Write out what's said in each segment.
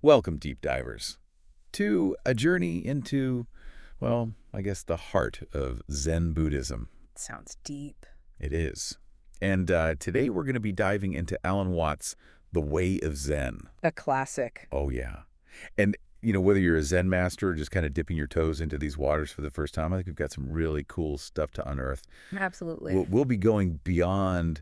Welcome, deep divers, to a journey into, well, I guess the heart of Zen Buddhism. Sounds deep. It is. And today we're going to be diving into Alan Watts' The Way of Zen. A classic. Oh, yeah. And, whether you're a Zen master or just kind of dipping your toes into these waters for the first time, I think we've got some really cool stuff to unearth. Absolutely. We'll be going beyond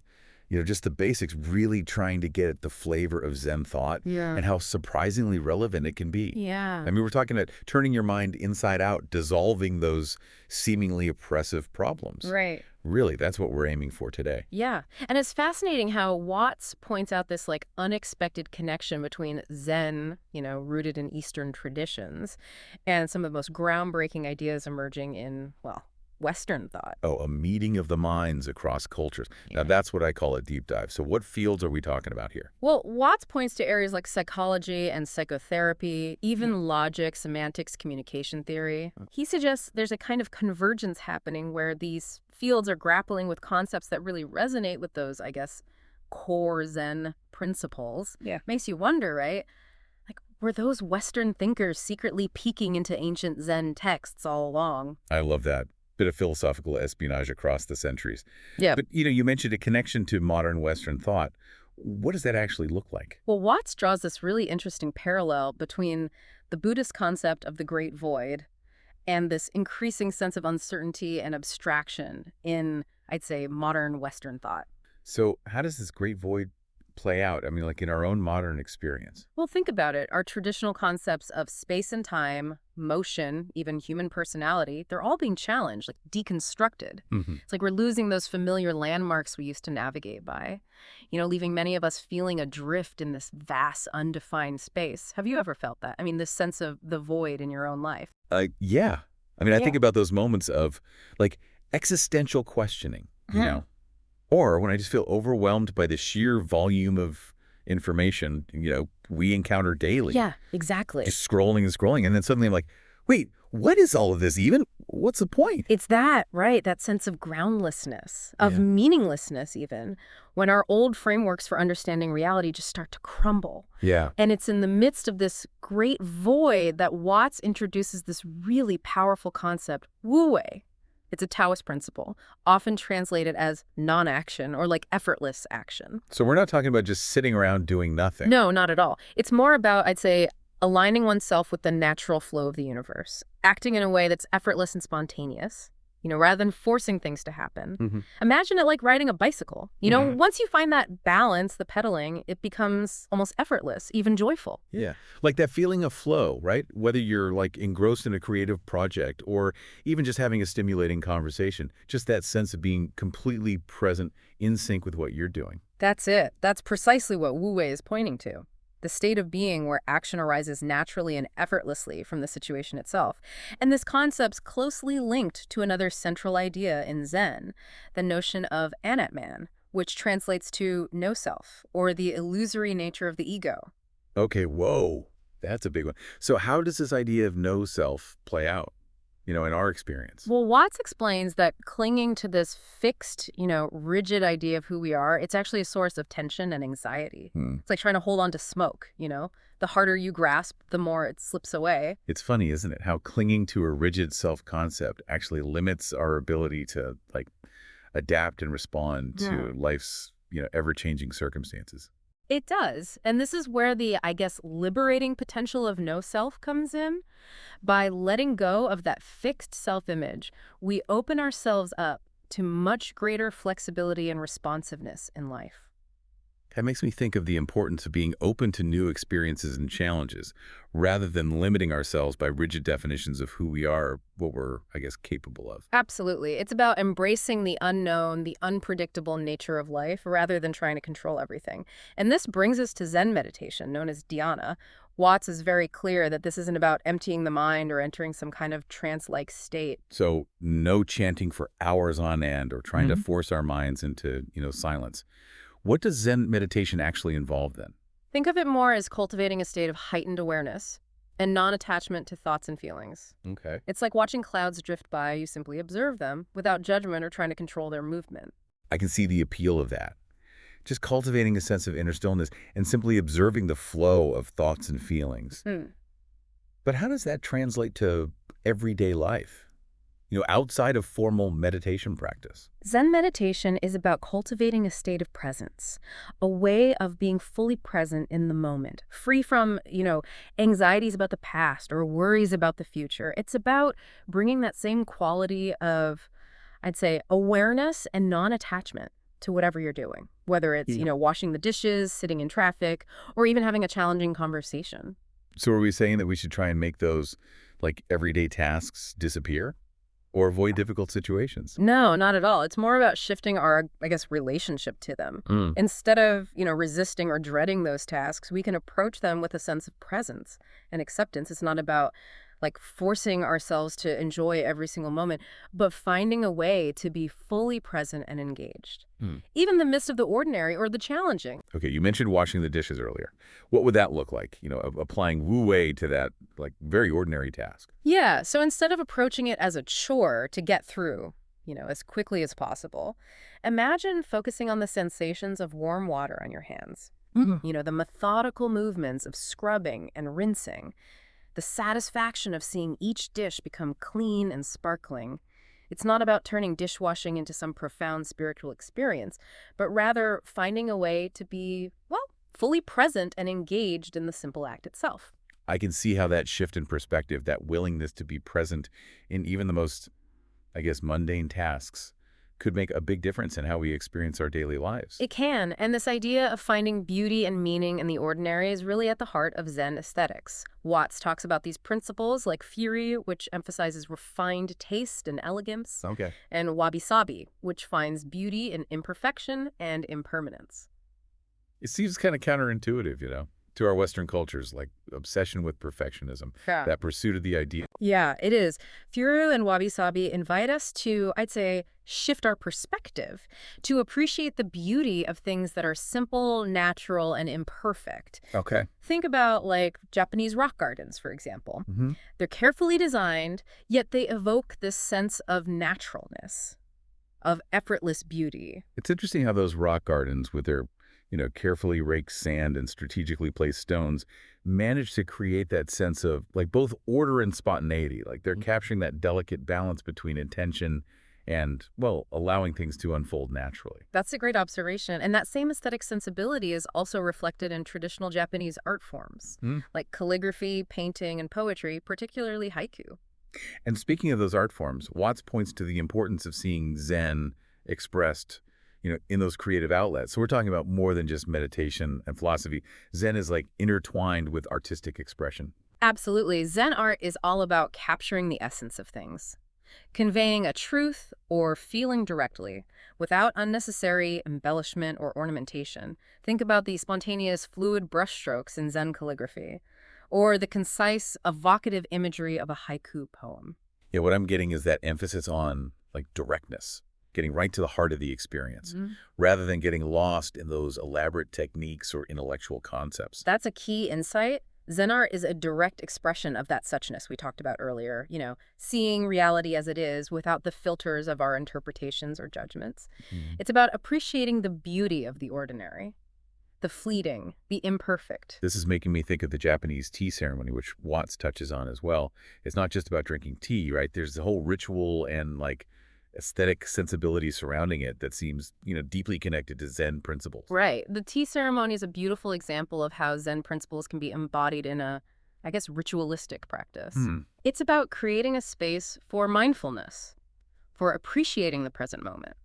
just the basics, really trying to get at the flavor of Zen thought Yeah. and how surprisingly relevant it can be. Yeah. I mean, we're talking about turning your mind inside out, dissolving those seemingly oppressive problems. Right. Really, that's what we're aiming for today. Yeah. And it's fascinating how Watts points out this unexpected connection between Zen, rooted in Eastern traditions, and some of the most groundbreaking ideas emerging in, Western thought. Oh, a meeting of the minds across cultures. Now, that's what I call a deep dive. So what fields are we talking about here? Well, Watts points to areas like psychology and psychotherapy, even logic, semantics, communication theory. He suggests there's a kind of convergence happening where these fields are grappling with concepts that really resonate with those, I guess, core Zen principles. Yeah. Makes you wonder, right? Like, were those Western thinkers secretly peeking into ancient Zen texts all along? I love that. Bit of philosophical espionage across the centuries. Yeah. But, you mentioned a connection to modern Western thought. What does that actually look like? Well, Watts draws this really interesting parallel between the Buddhist concept of the great void and this increasing sense of uncertainty and abstraction in, I'd say, modern Western thought. So how does this great void play out? I mean, like in our own modern experience. Well, think about it. Our traditional concepts of space and time, motion, even human personality, they're all being challenged, like deconstructed. It's like we're losing those familiar landmarks we used to navigate by, leaving many of us feeling adrift in this vast, undefined space. Have you ever felt that? I mean, this sense of the void in your own life. Yeah. I mean, I think Yeah. about those moments of like existential questioning, or when I just feel overwhelmed by the sheer volume of information, we encounter daily. Yeah, exactly. Just scrolling and scrolling. And then suddenly I'm like, wait, what is all of this even? What's the point? It's that, right? That sense of groundlessness, of Yeah. meaninglessness even, when our old frameworks for understanding reality just start to crumble. Yeah. And it's in the midst of this great void that Watts introduces this really powerful concept, wu-wei. It's a Taoist principle, often translated as non-action or like effortless action. So we're not talking about just sitting around doing nothing. No, not at all. It's more about, I'd say, aligning oneself with the natural flow of the universe, acting in a way that's effortless and spontaneous, rather than forcing things to happen. Imagine it like riding a bicycle. Once you find that balance, the pedaling, it becomes almost effortless, even joyful. Yeah. Like that feeling of flow, right? Whether you're like engrossed in a creative project or even just having a stimulating conversation, just that sense of being completely present in sync with what you're doing. That's it. That's precisely what wu-wei is pointing to. The state of being where action arises naturally and effortlessly from the situation itself. And this concept's closely linked to another central idea in Zen, the notion of anatman, which translates to no self, or the illusory nature of the ego. Okay, whoa, that's a big one. So how does this idea of no self play out, in our experience? Well, Watts explains that clinging to this fixed, rigid idea of who we are, it's actually a source of tension and anxiety. It's like trying to hold on to smoke, The harder you grasp, the more it slips away. It's funny, isn't it, how clinging to a rigid self-concept actually limits our ability to, like, adapt and respond to life's, ever-changing circumstances. It does. And this is where the, I guess, liberating potential of no self comes in. By letting go of that fixed self-image, we open ourselves up to much greater flexibility and responsiveness in life. That makes me think of the importance of being open to new experiences and challenges, rather than limiting ourselves by rigid definitions of who we are, what we're, I guess, capable of. Absolutely. It's about embracing the unknown, the unpredictable nature of life, rather than trying to control everything. And this brings us to Zen meditation, known as dhyana. Watts is very clear that this isn't about emptying the mind or entering some kind of trance-like state. So no chanting for hours on end or trying to force our minds into, silence. What does Zen meditation actually involve then? Think of it more as cultivating a state of heightened awareness and non-attachment to thoughts and feelings. Okay. It's like watching clouds drift by. You simply observe them without judgment or trying to control their movement. I can see the appeal of that. Just cultivating a sense of inner stillness and simply observing the flow of thoughts and feelings. Hmm. But how does that translate to everyday life? Outside of formal meditation practice. Zen meditation is about cultivating a state of presence, a way of being fully present in the moment, free from, anxieties about the past or worries about the future. It's about bringing that same quality of, I'd say, awareness and non-attachment to whatever you're doing, whether it's, Yeah. washing the dishes, sitting in traffic, or even having a challenging conversation. So are we saying that we should try and make those like everyday tasks disappear or avoid difficult situations? No, not at all. It's more about shifting our, I guess, relationship to them. Mm. Instead of, resisting or dreading those tasks, we can approach them with a sense of presence and acceptance. It's not about like forcing ourselves to enjoy every single moment, but finding a way to be fully present and engaged, Mm. even in the midst of the ordinary or the challenging. Okay, you mentioned washing the dishes earlier. What would that look like? Applying Wu Wei to that like very ordinary task. Yeah, so instead of approaching it as a chore to get through, as quickly as possible, imagine focusing on the sensations of warm water on your hands. The methodical movements of scrubbing and rinsing, the satisfaction of seeing each dish become clean and sparkling. It's not about turning dishwashing into some profound spiritual experience, but rather finding a way to be, well, fully present and engaged in the simple act itself. I can see how that shift in perspective, that willingness to be present in even the most, I guess, mundane tasks could make a big difference in how we experience our daily lives. It can, and this idea of finding beauty and meaning in the ordinary is really at the heart of Zen aesthetics. Watts talks about these principles like Fury, which emphasizes refined taste and elegance, Okay. and Wabi-Sabi, which finds beauty in imperfection and impermanence. It seems kind of counterintuitive, to our Western cultures, like obsession with perfectionism, that pursuit of the ideal. Yeah, it is. Furu and Wabi-Sabi invite us to, I'd say, shift our perspective, to appreciate the beauty of things that are simple, natural, and imperfect. Okay. Think about, like, Japanese rock gardens, for example. Mm-hmm. They're carefully designed, yet they evoke this sense of naturalness, of effortless beauty. It's interesting how those rock gardens with their, carefully raked sand and strategically placed stones manage to create that sense of like both order and spontaneity. Like they're capturing that delicate balance between intention and, well, allowing things to unfold naturally. That's a great observation. And that same aesthetic sensibility is also reflected in traditional Japanese art forms, Mm. like calligraphy, painting, and poetry, particularly haiku. And speaking of those art forms, Watts points to the importance of seeing Zen expressed, in those creative outlets. So we're talking about more than just meditation and philosophy. Zen is like intertwined with artistic expression. Absolutely. Zen art is all about capturing the essence of things, conveying a truth or feeling directly without unnecessary embellishment or ornamentation. Think about the spontaneous, fluid brushstrokes in Zen calligraphy, or the concise, evocative imagery of a haiku poem. Yeah, what I'm getting is that emphasis on like directness, getting right to the heart of the experience, rather than getting lost in those elaborate techniques or intellectual concepts. That's a key insight. Zen art is a direct expression of that suchness we talked about earlier, seeing reality as it is without the filters of our interpretations or judgments. Mhm. It's about appreciating the beauty of the ordinary, the fleeting, the imperfect. This is making me think of the Japanese tea ceremony, which Watts touches on as well. It's not just about drinking tea, right? There's the whole ritual and like aesthetic sensibility surrounding it that seems, deeply connected to Zen principles. Right. The tea ceremony is a beautiful example of how Zen principles can be embodied in a, I guess, ritualistic practice. Hmm. It's about creating a space for mindfulness, for appreciating the present moment,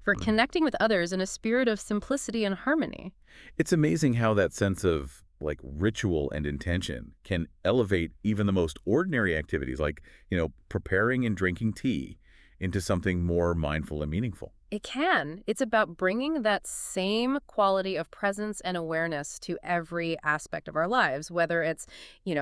for connecting with others in a spirit of simplicity and harmony. It's amazing how that sense of like ritual and intention can elevate even the most ordinary activities like, preparing and drinking tea into something more mindful and meaningful. It can. It's about bringing that same quality of presence and awareness to every aspect of our lives, whether it's,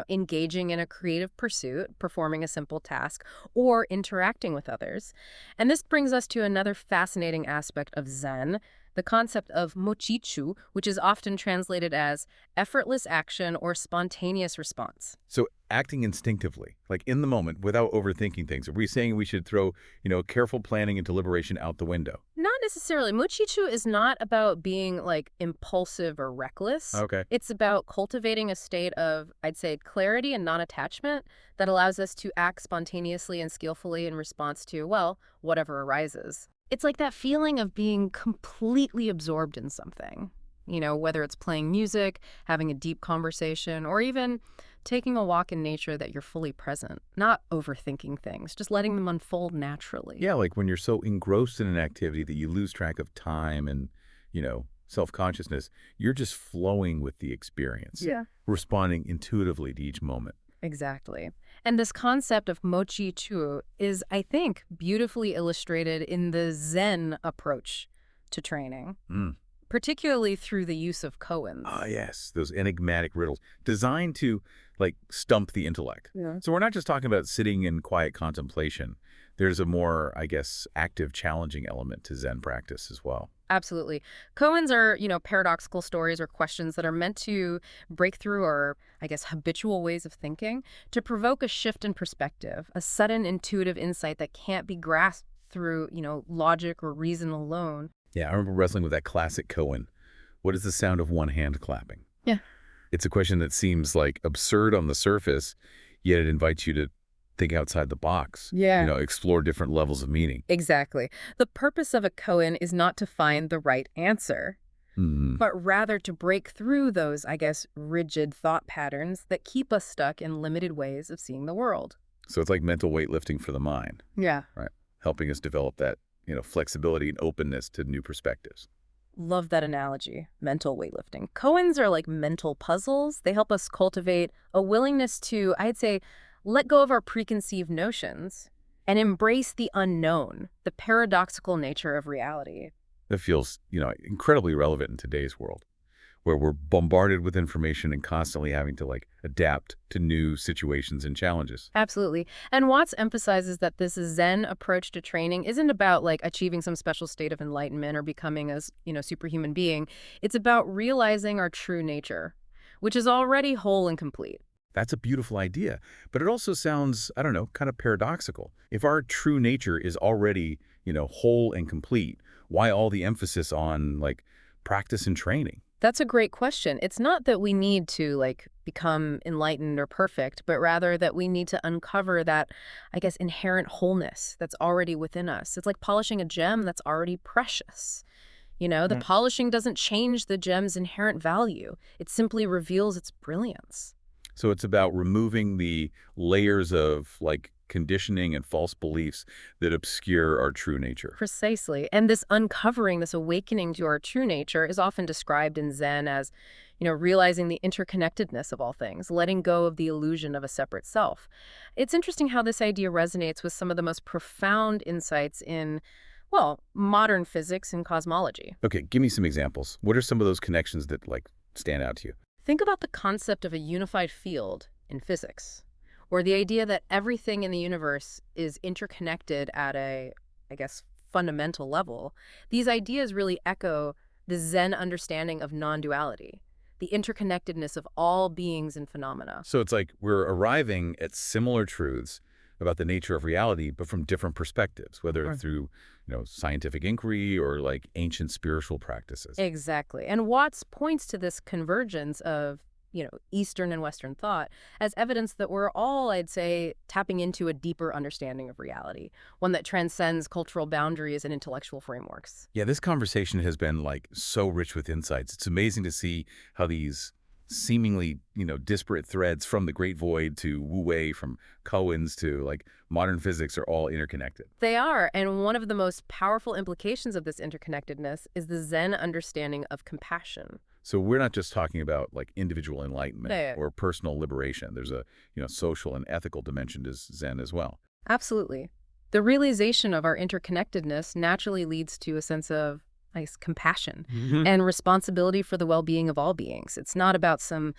engaging in a creative pursuit, performing a simple task, or interacting with others. And this brings us to another fascinating aspect of Zen, the concept of mochichu, which is often translated as effortless action or spontaneous response. So acting instinctively, like in the moment, without overthinking things. Are we saying we should throw, careful planning and deliberation out the window? Not necessarily. Muchichu is not about being like impulsive or reckless. Okay. It's about cultivating a state of, I'd say, clarity and non-attachment that allows us to act spontaneously and skillfully in response to, well, whatever arises. It's like that feeling of being completely absorbed in something. You know, whether it's playing music, having a deep conversation, or even taking a walk in nature that you're fully present, not overthinking things, just letting them unfold naturally. Yeah, like when you're so engrossed in an activity that you lose track of time and, self-consciousness, you're just flowing with the experience. Yeah. Responding intuitively to each moment. Exactly. And this concept of mochi chu is, I think, beautifully illustrated in the Zen approach to training, particularly through the use of koans. Ah, yes, those enigmatic riddles designed to, stump the intellect. Yeah. So we're not just talking about sitting in quiet contemplation. There's a more, active, challenging element to Zen practice as well. Absolutely. Koans are, paradoxical stories or questions that are meant to break through our, I guess, habitual ways of thinking, to provoke a shift in perspective, a sudden intuitive insight that can't be grasped through, logic or reason alone. Yeah, I remember wrestling with that classic koan. What is the sound of one hand clapping? Yeah. It's a question that seems absurd on the surface, yet it invites you to think outside the box. Yeah. Explore different levels of meaning. Exactly. The purpose of a koan is not to find the right answer, but rather to break through those, I guess, rigid thought patterns that keep us stuck in limited ways of seeing the world. So it's like mental weightlifting for the mind, Yeah. right? Helping us develop that, flexibility and openness to new perspectives. Love that analogy, mental weightlifting. Koans are like mental puzzles. They help us cultivate a willingness to, I'd say, let go of our preconceived notions and embrace the unknown, the paradoxical nature of reality. That feels, incredibly relevant in today's world, where we're bombarded with information and constantly having to, adapt to new situations and challenges. Absolutely. And Watts emphasizes that this Zen approach to training isn't about achieving some special state of enlightenment or becoming a, superhuman being. It's about realizing our true nature, which is already whole and complete. That's a beautiful idea, but it also sounds, I don't know, kind of paradoxical. If our true nature is already, whole and complete, why all the emphasis on, practice and training? That's a great question. It's not that we need to, become enlightened or perfect, but rather that we need to uncover that, I guess, inherent wholeness that's already within us. It's like polishing a gem that's already precious. The polishing doesn't change the gem's inherent value. It simply reveals its brilliance. So it's about removing the layers of, conditioning and false beliefs that obscure our true nature. Precisely. And this uncovering, this awakening to our true nature is often described in Zen as, realizing the interconnectedness of all things, letting go of the illusion of a separate self. It's interesting how this idea resonates with some of the most profound insights in, well, modern physics and cosmology. Okay, give me some examples. What are some of those connections that, stand out to you? Think about the concept of a unified field in physics, or the idea that everything in the universe is interconnected at a, I guess, fundamental level. These ideas really echo the Zen understanding of non-duality, the interconnectedness of all beings and phenomena. So it's like we're arriving at similar truths about the nature of reality, but from different perspectives, whether through, scientific inquiry or ancient spiritual practices. Exactly. And Watts points to this convergence of, Eastern and Western thought as evidence that we're all, I'd say, tapping into a deeper understanding of reality, one that transcends cultural boundaries and intellectual frameworks. Yeah, this conversation has been so rich with insights. It's amazing to see how these seemingly, disparate threads from the Great Void to Wu Wei, from koans to modern physics are all interconnected. They are, and one of the most powerful implications of this interconnectedness is the Zen understanding of compassion. So we're not just talking about individual enlightenment Yeah. or personal liberation. There's a, social and ethical dimension to Zen as well. Absolutely. The realization of our interconnectedness naturally leads to a sense of, I guess, compassion and responsibility for the well-being of all beings. It's not about some,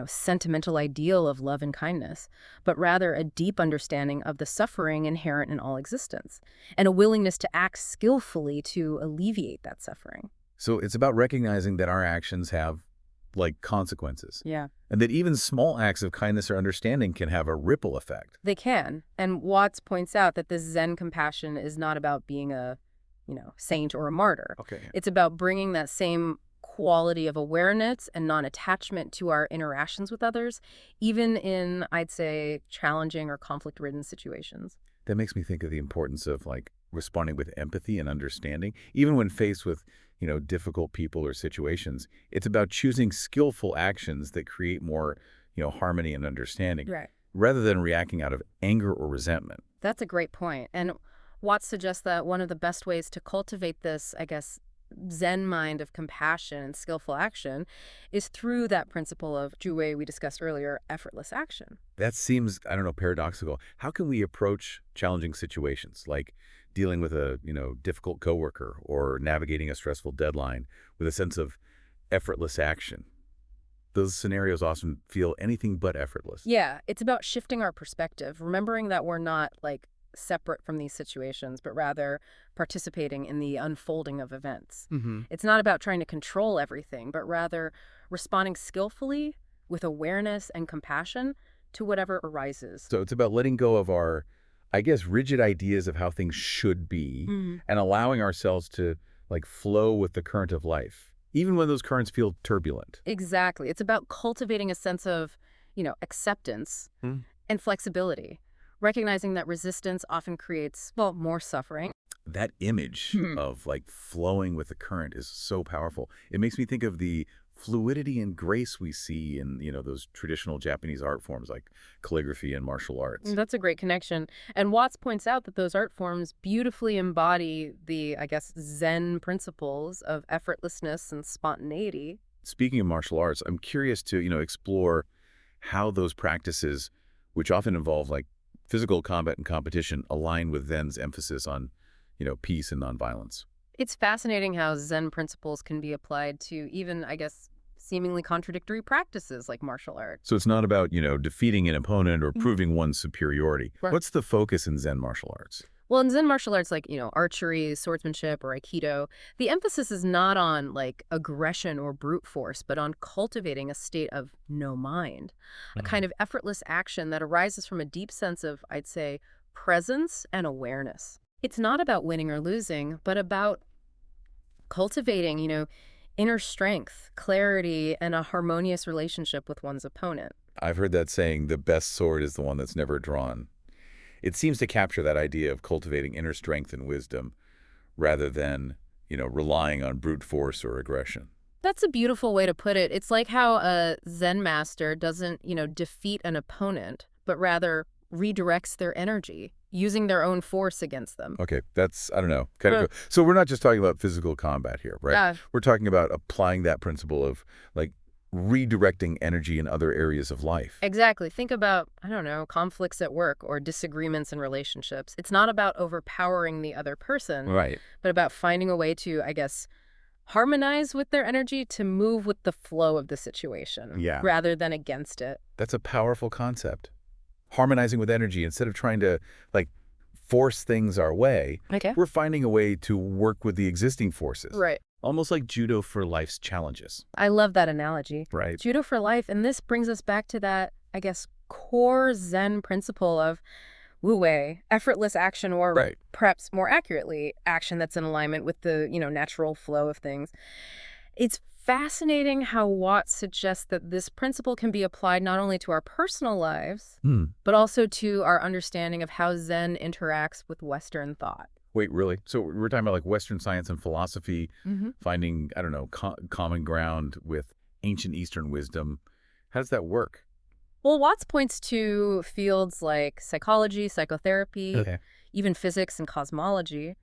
sentimental ideal of love and kindness, but rather a deep understanding of the suffering inherent in all existence and a willingness to act skillfully to alleviate that suffering. So it's about recognizing that our actions have consequences. Yeah. And that even small acts of kindness or understanding can have a ripple effect. They can. And Watts points out that this Zen compassion is not about being a saint or a martyr. Okay. It's about bringing that same quality of awareness and non-attachment to our interactions with others, even in, I'd say, challenging or conflict-ridden situations. That makes me think of the importance of like responding with empathy and understanding, even when faced with, difficult people or situations. It's about choosing skillful actions that create more, harmony and understanding, Right. rather than reacting out of anger or resentment. That's a great point. And Watts suggests that one of the best ways to cultivate this, I guess, Zen mind of compassion and skillful action is through that principle of Juwei we discussed earlier, effortless action. That seems, I don't know, paradoxical. How can we approach challenging situations like dealing with a, difficult coworker or navigating a stressful deadline with a sense of effortless action? Those scenarios often feel anything but effortless. Yeah, it's about shifting our perspective, remembering that we're not separate from these situations, but rather participating in the unfolding of events. It's not about trying to control everything, but rather responding skillfully with awareness and compassion to whatever arises. So it's about letting go of our, I guess, rigid ideas of how things should be and allowing ourselves to flow with the current of life, even when those currents feel turbulent. Exactly. It's about cultivating a sense of, acceptance and flexibility, recognizing that resistance often creates, well, more suffering. That image of flowing with the current is so powerful. It makes me think of the fluidity and grace we see in, those traditional Japanese art forms like calligraphy and martial arts. That's a great connection. And Watts points out that those art forms beautifully embody the, I guess, Zen principles of effortlessness and spontaneity. Speaking of martial arts, I'm curious to, explore how those practices, which often involve physical combat and competition, align with Zen's emphasis on, peace and nonviolence. It's fascinating how Zen principles can be applied to even, I guess, seemingly contradictory practices like martial arts. So it's not about, defeating an opponent or proving one's superiority. Right. What's the focus in Zen martial arts? Well, in Zen martial arts like, archery, swordsmanship, or Aikido, the emphasis is not on aggression or brute force, but on cultivating a state of no mind, a kind of effortless action that arises from a deep sense of, I'd say, presence and awareness. It's not about winning or losing, but about cultivating, inner strength, clarity, and a harmonious relationship with one's opponent. I've heard that saying, the best sword is the one that's never drawn. It seems to capture that idea of cultivating inner strength and wisdom rather than, relying on brute force or aggression. That's a beautiful way to put it. It's like how a Zen master doesn't, defeat an opponent, but rather redirects their energy, using their own force against them. Okay, that's, I don't know, kind of. So we're not just talking about physical combat here, right? Yeah. We're talking about applying that principle of redirecting energy in other areas of life. Exactly. Think about, I don't know, conflicts at work or disagreements in relationships. It's not about overpowering the other person, Right. but about finding a way to, I guess, harmonize with their energy to move with the flow of the situation rather than against it. That's a powerful concept. Harmonizing with energy instead of trying to force things our way. Okay. We're finding a way to work with the existing forces. Right. Almost like judo for life's challenges. I love that analogy. Right. Judo for life. And this brings us back to that, I guess, core Zen principle of Wu Wei, effortless action, or perhaps more accurately, action that's in alignment with the, natural flow of things. It's fascinating how Watts suggests that this principle can be applied not only to our personal lives, but also to our understanding of how Zen interacts with Western thought. Wait, really? So we're talking about Western science and philosophy, finding, I don't know, common ground with ancient Eastern wisdom. How does that work? Well, Watts points to fields like psychology, psychotherapy, even physics and cosmology.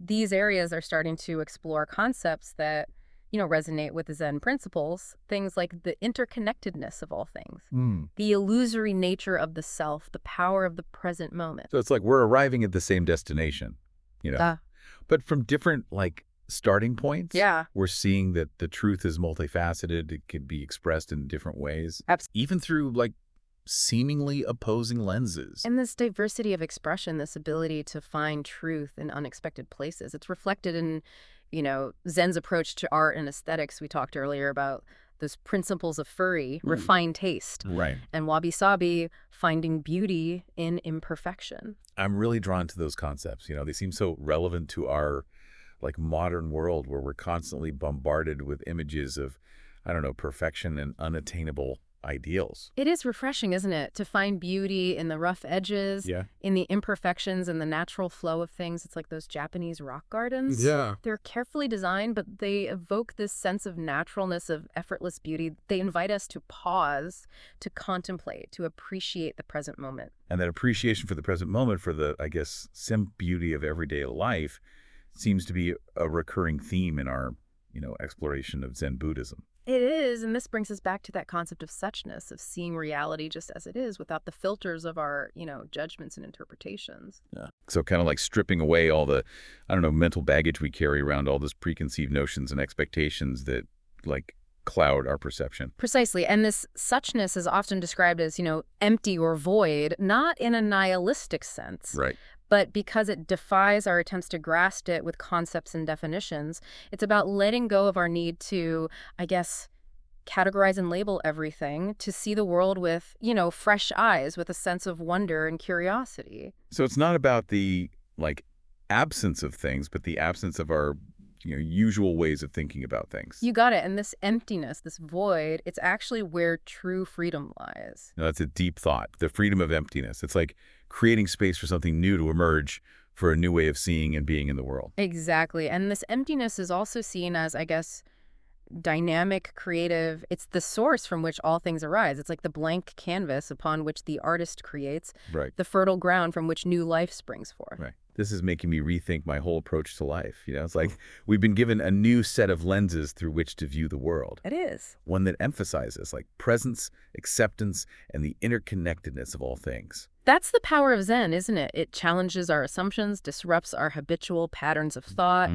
These areas are starting to explore concepts that, resonate with the Zen principles, things like the interconnectedness of all things, the illusory nature of the self, the power of the present moment. So it's we're arriving at the same destination, but from different, starting points. Yeah. We're seeing that the truth is multifaceted. It can be expressed in different ways. Absolutely. Even through, seemingly opposing lenses. And this diversity of expression, this ability to find truth in unexpected places, it's reflected in, Zen's approach to art and aesthetics. We talked earlier about those principles of furry, refined taste. Right. And wabi-sabi, finding beauty in imperfection. I'm really drawn to those concepts. They seem so relevant to our like modern world where we're constantly bombarded with images of, I don't know, perfection and unattainable ideals. It is refreshing, isn't it, to find beauty in the rough edges, Yeah. in the imperfections and the natural flow of things. It's like those Japanese rock gardens. Yeah. They're carefully designed, but they evoke this sense of naturalness, of effortless beauty. They invite us to pause, to contemplate, to appreciate the present moment. And that appreciation for the present moment, for the, I guess, simple beauty of everyday life seems to be a recurring theme in our, exploration of Zen Buddhism. It is, and this brings us back to that concept of suchness, of seeing reality just as it is without the filters of our, judgments and interpretations. Yeah. So kind of like stripping away all the, I don't know, mental baggage we carry around, all those preconceived notions and expectations that like cloud our perception. Precisely, and this suchness is often described as, empty or void, not in a nihilistic sense. Right. But because it defies our attempts to grasp it with concepts and definitions, it's about letting go of our need to, I guess, categorize and label everything, to see the world with, fresh eyes, with a sense of wonder and curiosity. So it's not about the, like, absence of things, but the absence of our, usual ways of thinking about things. You got it. And this emptiness, this void, it's actually where true freedom lies. Now, that's a deep thought, the freedom of emptiness. It's like creating space for something new to emerge, for a new way of seeing and being in the world. Exactly. And this emptiness is also seen as, I guess, dynamic, creative. It's the source from which all things arise. It's like the blank canvas upon which the artist creates, Right. the fertile ground from which new life springs forth. Right. This is making me rethink my whole approach to life. It's like we've been given a new set of lenses through which to view the world. It is. One that emphasizes like presence, acceptance, and the interconnectedness of all things. That's the power of Zen, isn't it? It challenges our assumptions, disrupts our habitual patterns of thought,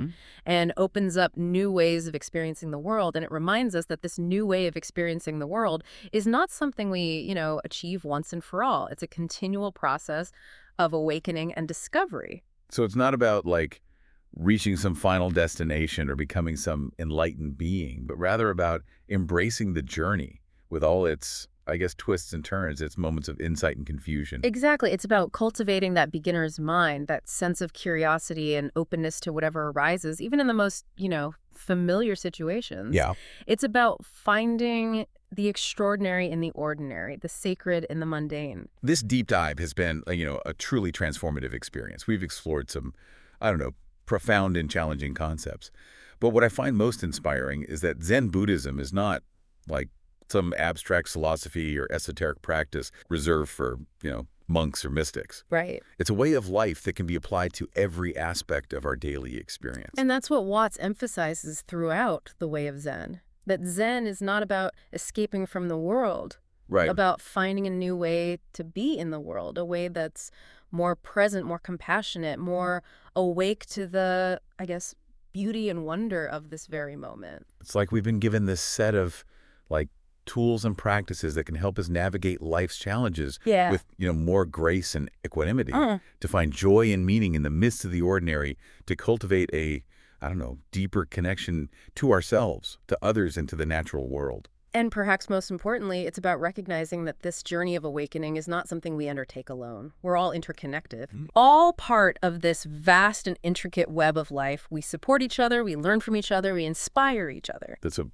and opens up new ways of experiencing the world. And it reminds us that this new way of experiencing the world is not something we, achieve once and for all. It's a continual process of awakening and discovery. So it's not about like reaching some final destination or becoming some enlightened being, but rather about embracing the journey with all its, I guess, twists and turns, its moments of insight and confusion. Exactly. It's about cultivating that beginner's mind, that sense of curiosity and openness to whatever arises, even in the most, familiar situations. Yeah. It's about finding the extraordinary in the ordinary, the sacred in the mundane. This deep dive has been, a truly transformative experience. We've explored some, I don't know, profound and challenging concepts. But what I find most inspiring is that Zen Buddhism is not like some abstract philosophy or esoteric practice reserved for, monks or mystics. Right. It's a way of life that can be applied to every aspect of our daily experience. And that's what Watts emphasizes throughout the Way of Zen. That Zen is not about escaping from the world, Right. about finding a new way to be in the world, a way that's more present, more compassionate, more awake to the, I guess, beauty and wonder of this very moment. It's like we've been given this set of, like, tools and practices that can help us navigate life's challenges with, more grace and equanimity, to find joy and meaning in the midst of the ordinary, to cultivate a, I don't know, deeper connection to ourselves, to others, and to the natural world. And perhaps most importantly, it's about recognizing that this journey of awakening is not something we undertake alone. We're all interconnected, all part of this vast and intricate web of life. We support each other, we learn from each other, we inspire each other. That's a,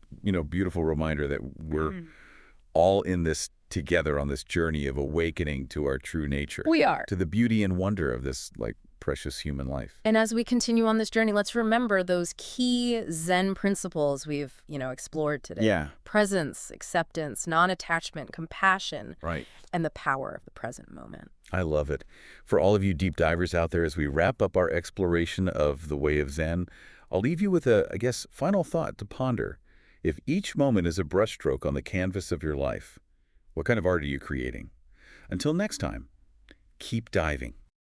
beautiful reminder that we're all in this together on this journey of awakening to our true nature. We are. To the beauty and wonder of this, like, precious human life. And as we continue on this journey, let's remember those key Zen principles we've, explored today. Yeah. Presence, acceptance, non-attachment, compassion, Right. and the power of the present moment. I love it. For all of you deep divers out there, as we wrap up our exploration of the Way of Zen, I'll leave you with a, I guess, final thought to ponder. If each moment is a brushstroke on the canvas of your life, what kind of art are you creating? Until next time, keep diving.